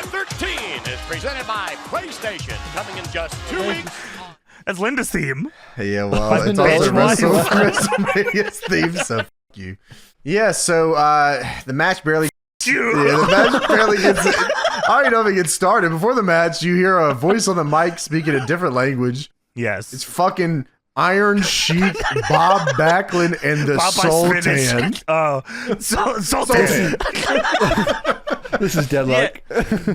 13 is presented by PlayStation, coming in just 2 weeks. That's Linda's theme. Yeah, well, it's also WrestleMania's theme, so f*** you. Yeah, so the match barely... the match barely gets... I don't even know if it gets started. Before the match, you hear a voice on the mic speaking a different language. Yes. It's fucking Iron Sheik, Bob Backlund, and the Sultan. Oh, Sultan. This is Deadlock.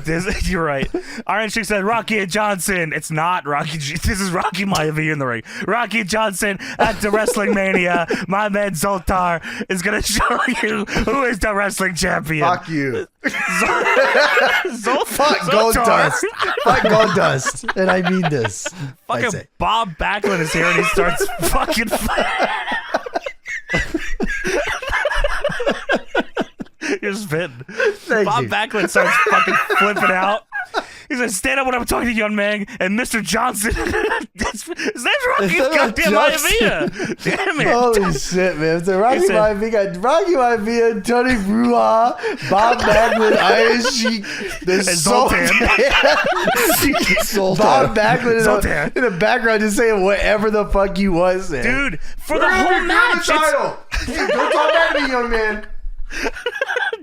Yeah, you're right. Iron Sheik said Rocky and Johnson. It's not Rocky. This is Rocky Maivia in the ring. Rocky and Johnson at the Wrestlemania. My man Zoltar is going to show you who is the wrestling champion. Fuck you. Fuck Gold Dust. Fuck Gold Dust. And I mean this. Fucking Bob Backlund is here and he starts fucking... You're spitting. Bob Backlund starts fucking flipping out. He says, stand up when I'm talking to you, young man. And Mr. Johnson, his name's Rocky goddamn Maivia. Damn it. Holy shit, man. So Rocky Maivia, Tony Bruja, Bob Backlund, Iron Sheik, the Sultan. Bob Backlund in the background just saying whatever the fuck you was saying. Dude, for the whole match. Don't talk back to me, young man.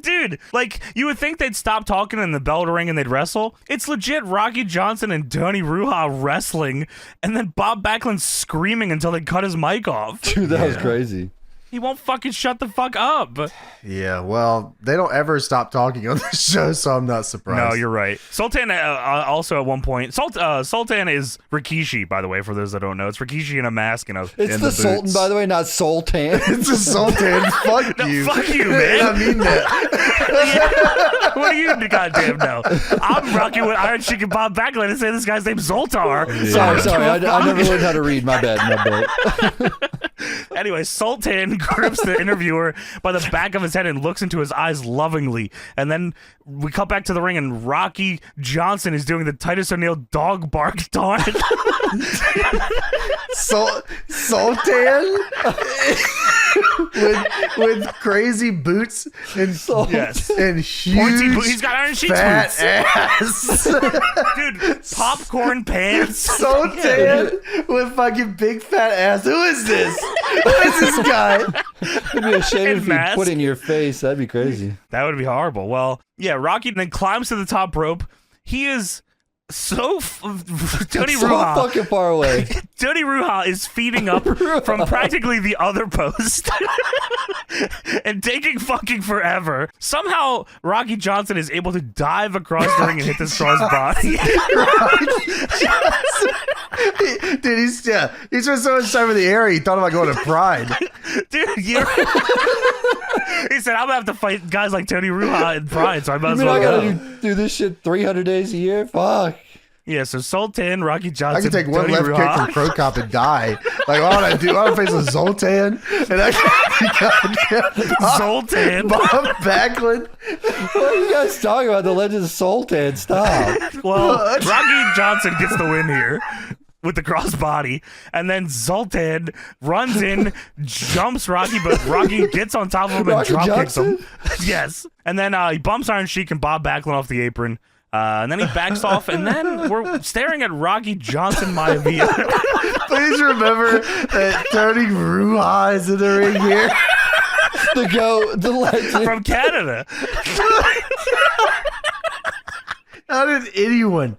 Dude, like, you would think they'd stop talking in the bell ring and they'd wrestle. It's legit Rocky Johnson and Tony Bruja wrestling, and then Bob Backlund screaming until they cut his mic off. Dude, that was crazy. He won't fucking shut the fuck up. Yeah, well, they don't ever stop talking on this show, so I'm not surprised. No, you're right. Sultan also at one point. Sultan is Rikishi, by the way, for those that don't know. It's Rikishi in a mask and It's the Sultan, by the way, not Sultan. It's the Sultan. Fuck no, you. Fuck you, man. I mean that. What do you goddamn know? I'm rocking with Iron Sheik and Bob Backlund and say this guy's name's Zoltar. Yeah. Sorry. I never learned how to read. My bad. Anyway, Sultan grips the interviewer by the back of his head and looks into his eyes lovingly. And then we cut back to the ring and Rocky Johnson is doing the Titus O'Neil dog bark taunt. Sultan with crazy boots and and huge he's got Iron Sheik's fat boots. ass. Dude, popcorn pants. Sultan with fucking big fat ass. Who is this? Who is this guy? It'd be a shame if you put it in your face. That'd be crazy. That would be horrible. Well, yeah, Rocky then climbs to the top rope. He is Tony Bruja fucking far away. Tony Bruja is feeding up from practically the other post and taking fucking forever. Somehow, Rocky Johnson is able to dive across the ring and hit this cross body. Dude, he spent so much time in the air, he thought about going to Pride. Dude, he said, I'm gonna have to fight guys like Tony Bruja in Pride, so I might as well I gotta do this shit 300 days a year? Fuck. Yeah, so Sultan, Rocky Johnson, I can take one Tony left Bruja. kick from Crow Cop and die. Like, why would I do? I want to face a Zoltan, and I can Zoltan, Bob Backlund. What are you guys talking about? The Legend of Sultan. Stop. Well, Rocky Johnson gets the win here with the crossbody, and then Zoltan runs in, jumps Rocky, but Rocky gets on top of him and drop kicks him. Yes, and then he bumps Iron Sheik and Bob Backlund off the apron. And then he backs off, and then we're staring at Rocky Johnson Maivia. Please remember that Tony Bruja is in the ring here. The legend from Canada. How did anyone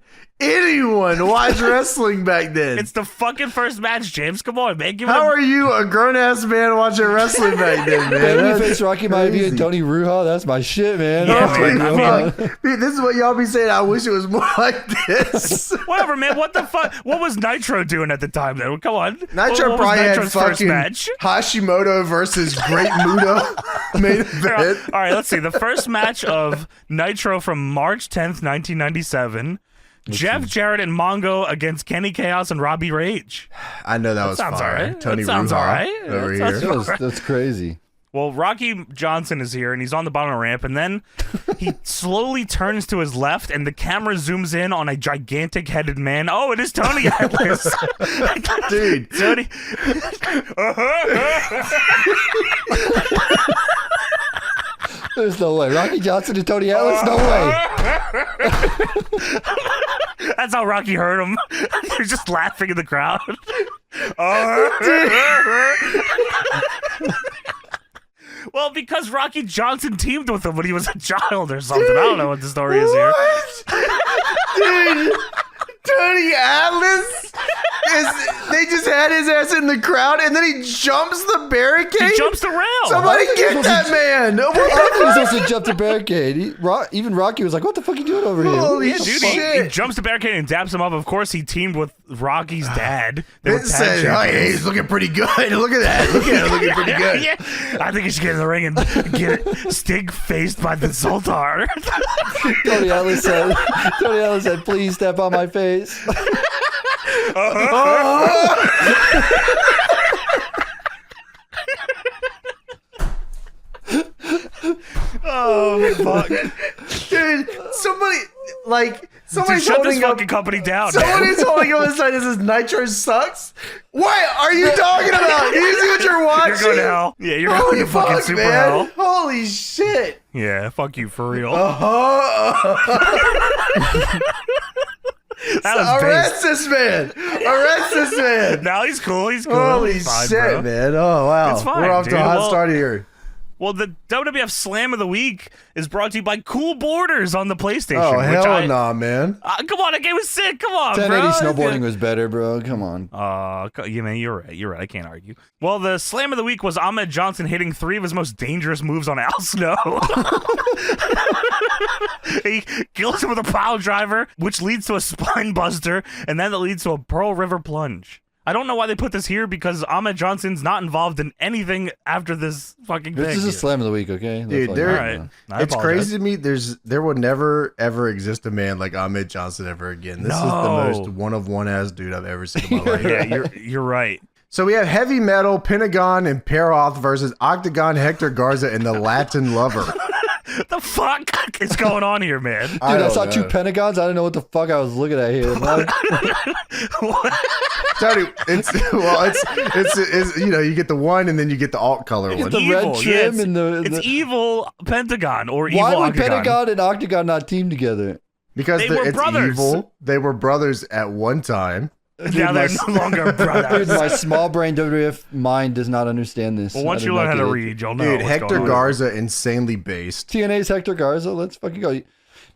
watch wrestling back then? It's the fucking first match, James. Come on, man. How are you, a grown-ass man, watching wrestling back then, man? Babyface Rocky Maivia and Tony Bruja. That's my shit, man. Yeah, this is what y'all be saying. I wish it was more like this. Whatever, man. What the fuck? What was Nitro doing at the time, then? Come on. Nitro probably had fucking Hashimoto versus Great Muta main event. All right, let's see. The first match of Nitro from March 10th, 1997. Jeff Jarrett and Mongo against Kenny Chaos and Robbie Rage. I know that was sounds fire. All right. Tony sounds Bruja all right. over here. That's crazy. Well, Rocky Johnson is here, and he's on the bottom of the ramp, and then he slowly turns to his left, and the camera zooms in on a gigantic-headed man. Oh, it is Tony Atlas. Dude. Tony. There's no way. Rocky Johnson and Tony Atlas? No way. That's how Rocky heard him. He was just laughing in the crowd. Well, because Rocky Johnson teamed with him when he was a child or something. I don't know what the story is here. Dude, Tony Atlas they just had his ass in the crowd and then he jumps the barricade? He jumps the rail. Somebody get that man. I thought he was supposed to jump the barricade. Even Rocky was like, what the fuck are you doing over here? Holy Dude, shit. he jumps the barricade and daps him up. Of course, he teamed with Rocky's dad. They were Vince tag said, champions. hey, he's looking pretty good. Look at that. Look at him looking pretty good. Yeah. I think he should get in the ring and get it stink-faced by the Zoltar. Tony Atlas said, please step on my face. Oh, fuck. Dude, somebody's Shut this holding up. fucking company down, man. Somebody's holding up a sign that says Nitro sucks. What are you talking about? You see what you're watching? You're going to hell. Yeah, you're going Holy to fucking fuck, super man. hell. Holy shit. Yeah, fuck you, for real. That was Arrest this man. Arrest this man. No, he's cool. He's cool. Holy He's fine, shit, bro. man. Oh, wow. It's fine, We're off to dude. a hot Well- start here. Well, the WWF Slam of the Week is brought to you by Cool Borders on the PlayStation. Oh, which hell nah, man. Come on, that game was sick. Come on, 1080 bro. snowboarding was better, bro. Come on. Yeah, man, you're right. You're right. I can't argue. Well, the Slam of the Week was Ahmed Johnson hitting 3 of his most dangerous moves on Al Snow. He kills him with a pile driver, which leads to a spine buster, and then that leads to a Pearl River plunge. I don't know why they put this here because Ahmed Johnson's not involved in anything after this fucking thing. This is a slam of the week, okay? Dude, That's all there- you All know. right. It's crazy to me. There will never, ever exist a man like Ahmed Johnson ever again. This is the most one-of-one ass dude I've ever seen in my life. Yeah, you're right. So we have Heavy Metal, Pentagon, and Peroth versus Octagon, Hector Garza, and the Latin Lover. The fuck is going on here, man? Dude, I don't saw know. 2 pentagons. I didn't know what the fuck I was looking at here. Tony, it's you know, you get the one and then you get the alt color one. the red trim and it's the- evil Pentagon or evil Why would Octagon. Pentagon and Octagon not team together? Because They were it's brothers. evil. They were brothers at one time. Now they're no longer Dude, brothers. my small brain WWF mind does not understand this. Well, once I you did learn not how to get it. read, you'll know. Dude, what's Hector going on. Garza, insanely based. TNA's Hector Garza. Let's fucking go.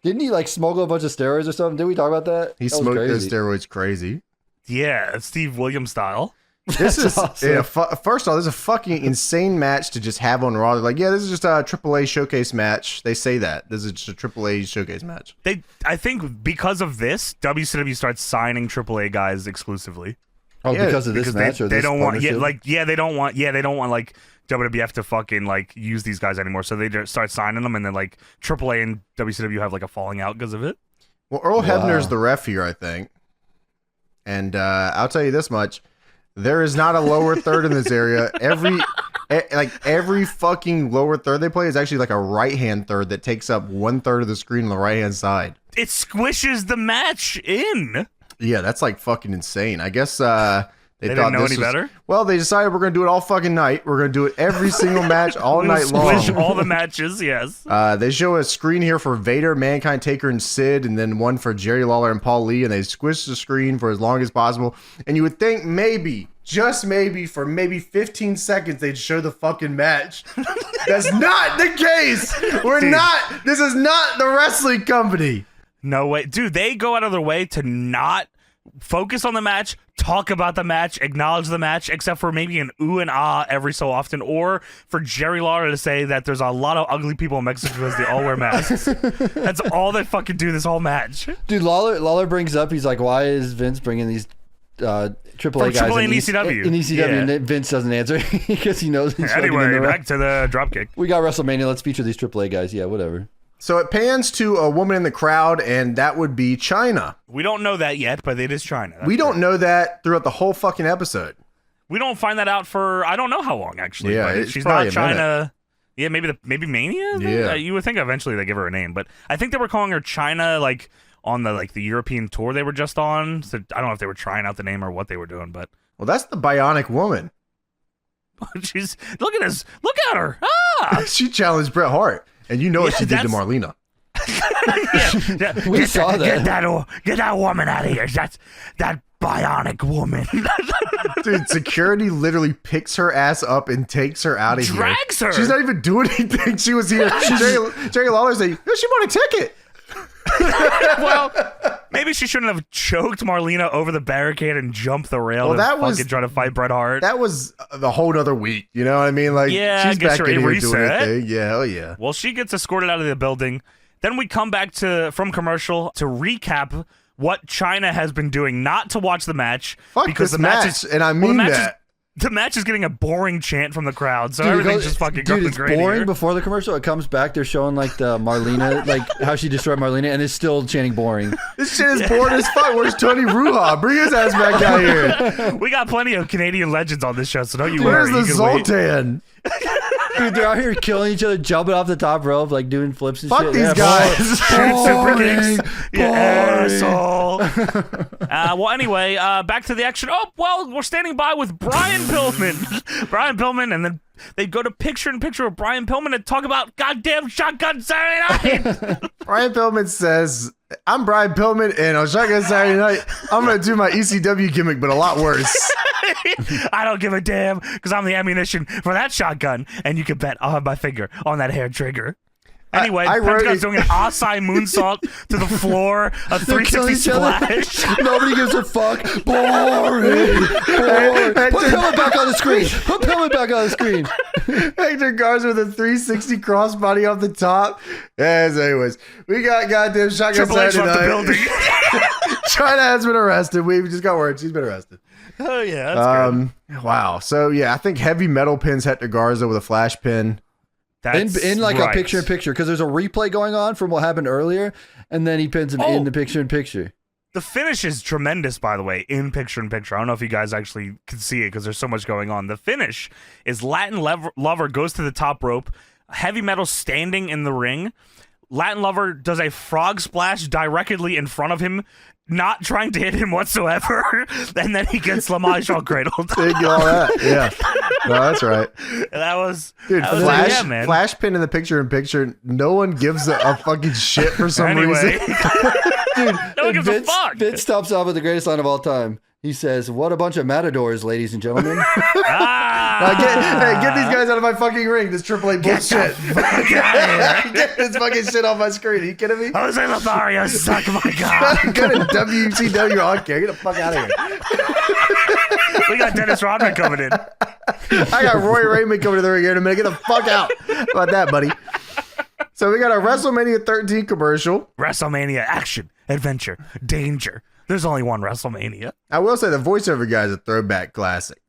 Didn't he like smuggle a bunch of steroids or something? Did we talk about that? He That was smoked crazy. those steroids crazy. Yeah, Steve Williams style. This is awesome. yeah, first of all, this is a fucking insane match to just have on Raw. They're like, yeah, this is just a AAA showcase match. They say that this is just a AAA showcase match. I think because of this, WCW starts signing AAA guys exclusively. Oh, Yeah, because of this Because match or they this don't want partnership? they don't want like WWF to fucking like use these guys anymore. So they just start signing them, and then like AAA and WCW have like a falling out because of it. Well, Earl Wow. Hebner's the ref here, I think. And I'll tell you this much: there is not a lower third in this area. Every fucking lower third they play is actually like a right hand third that takes up 1/3 of the screen on the right hand side. It squishes the match in. Yeah, that's like fucking insane. I guess they didn't thought know this any was- better? Well, they decided we're gonna do it all fucking night. We're gonna do it every single match all We'll night squish long. all the matches. Yes. They show a screen here for Vader, Mankind, Taker, and Sid, and then one for Jerry Lawler and Paul Lee, and they squish the screen for as long as possible. And you would think maybe, just maybe, for maybe 15 seconds, they'd show the fucking match. That's not the case. This is not the wrestling company. No way. Dude, they go out of their way to not focus on the match, talk about the match, acknowledge the match, except for maybe an ooh and ah every so often, or for Jerry Lawler to say that there's a lot of ugly people in Mexico because they all wear masks. That's all they fucking do this whole match. Dude, Lawler brings up, he's like, why is Vince bringing these AAA From guys AAA in and ECW. In ECW, Yeah. and then Vince doesn't answer because he knows he's fucking in Anyway, the right. back to the dropkick. We got WrestleMania. Let's feature these AAA guys. Yeah, whatever. So it pans to a woman in the crowd, and that would be Chyna. We don't know that yet, but it is China. We don't know that throughout the whole fucking episode. We don't find that out for I don't know how long actually. Yeah, but it's she's probably not a China. Yeah, maybe Mania. Yeah. You would think eventually they give her a name, but I think they were calling her China like on the European tour they were just on. So I don't know if they were trying out the name or what they were doing, but Well, that's the Bionic Woman. she's look at her. Ah, She challenged Bret Hart. And you know what she did to that's- Marlena. We saw that. Get that woman out of here. That's that bionic woman. Dude, security literally picks her ass up and takes her out of here. Drags her. She's not even doing anything. She was here. Jerry Lawler's like, "No, she bought a ticket." Well, maybe she shouldn't have choked Marlena over the barricade and jumped the rail. Well, that was fucking trying to fight Bret Hart. That was the whole nother week. You know what I mean? Like, Yeah, she's I guess back you're in here reset. doing her thing. Yeah, hell yeah. Well, she gets escorted out of the building. Then we come back from commercial to recap what Chyna has been doing, not to watch the match. Fuck because this the match match, is, and I mean that. The match is getting a boring chant from the crowd, so Dude, everything's just fucking going it's great boring here. before the commercial. It comes back. They're showing like the Marlena, like how she destroyed Marlena, and it's still chanting boring. This shit is boring as fuck. Where's Tony Ruha? Bring his ass back down here. We got plenty of Canadian legends on this show, so don't you Where's worry. the You can wait. Zoltan? Dude, they're out here killing each other, jumping off the top rope, like doing flips and Fuck shit. these guys. Shooting super kicks. You Boring. asshole. Well, anyway, back to the action. Oh, well, we're standing by with Brian Pillman. Brian Pillman, and then they go to picture-in-picture with Brian Pillman and talk about goddamn Shotgun Saturday Night. Brian Pillman says, "I'm Brian Pillman, and on Shotgun Saturday Night, I'm going to do my ECW gimmick, but a lot worse." I don't give a damn because I'm the ammunition for that shotgun, and you can bet I'll have my finger on that hair trigger. Anyway, I wrote Pentagon's it- doing an Asai moonsault to the floor, a They're 360 killing each other. splash. Nobody gives a fuck. Boring. Boring. Put Pillman back on the screen. Put Pillman back on the screen. Hector Garza with a 360 crossbody off the top. Yes, anyways, we got goddamn Shotgun Triple H Saturday left the Night. building. Chyna has been arrested. We just got word. She's been arrested. Oh, yeah, that's good. Wow. So, yeah, I think Heavy Metal pins Hector Garza with a flash pin. That's In like right. a picture-in-picture, because there's a replay going on from what happened earlier, and then he pins him in the picture-in-picture. The finish is tremendous, by the way, in picture-in-picture. I don't know if you guys actually can see it because there's so much going on. The finish is Latin Lover goes to the top rope, Heavy Metal standing in the ring. Latin Lover does a frog splash directly in front of him, not trying to hit him whatsoever, and then he gets lamage all cradled. They do all that. Yeah. No, that's right. That was Dude, that was flash, yeah, man. flash pin in the picture-in-picture. No one gives a fucking shit for some Anyway. reason. Dude, No one gives a fuck. Vince stops off with the greatest line of all time. He says, "What a bunch of matadors, ladies and gentlemen." Get these guys out of my fucking ring. This Triple A bullshit. Get this fucking shit off my screen. Are you kidding me? Jose Lothario, suck my god. Go to WCW on care. Get the fuck out of here. We got Dennis Rodman coming in. I got Roy Raymond coming to the ring here in a minute. Get the fuck out. How about that, buddy? So we got a WrestleMania 13 commercial. WrestleMania, action, adventure, danger. There's only one WrestleMania. I will say the voiceover guy is a throwback classic.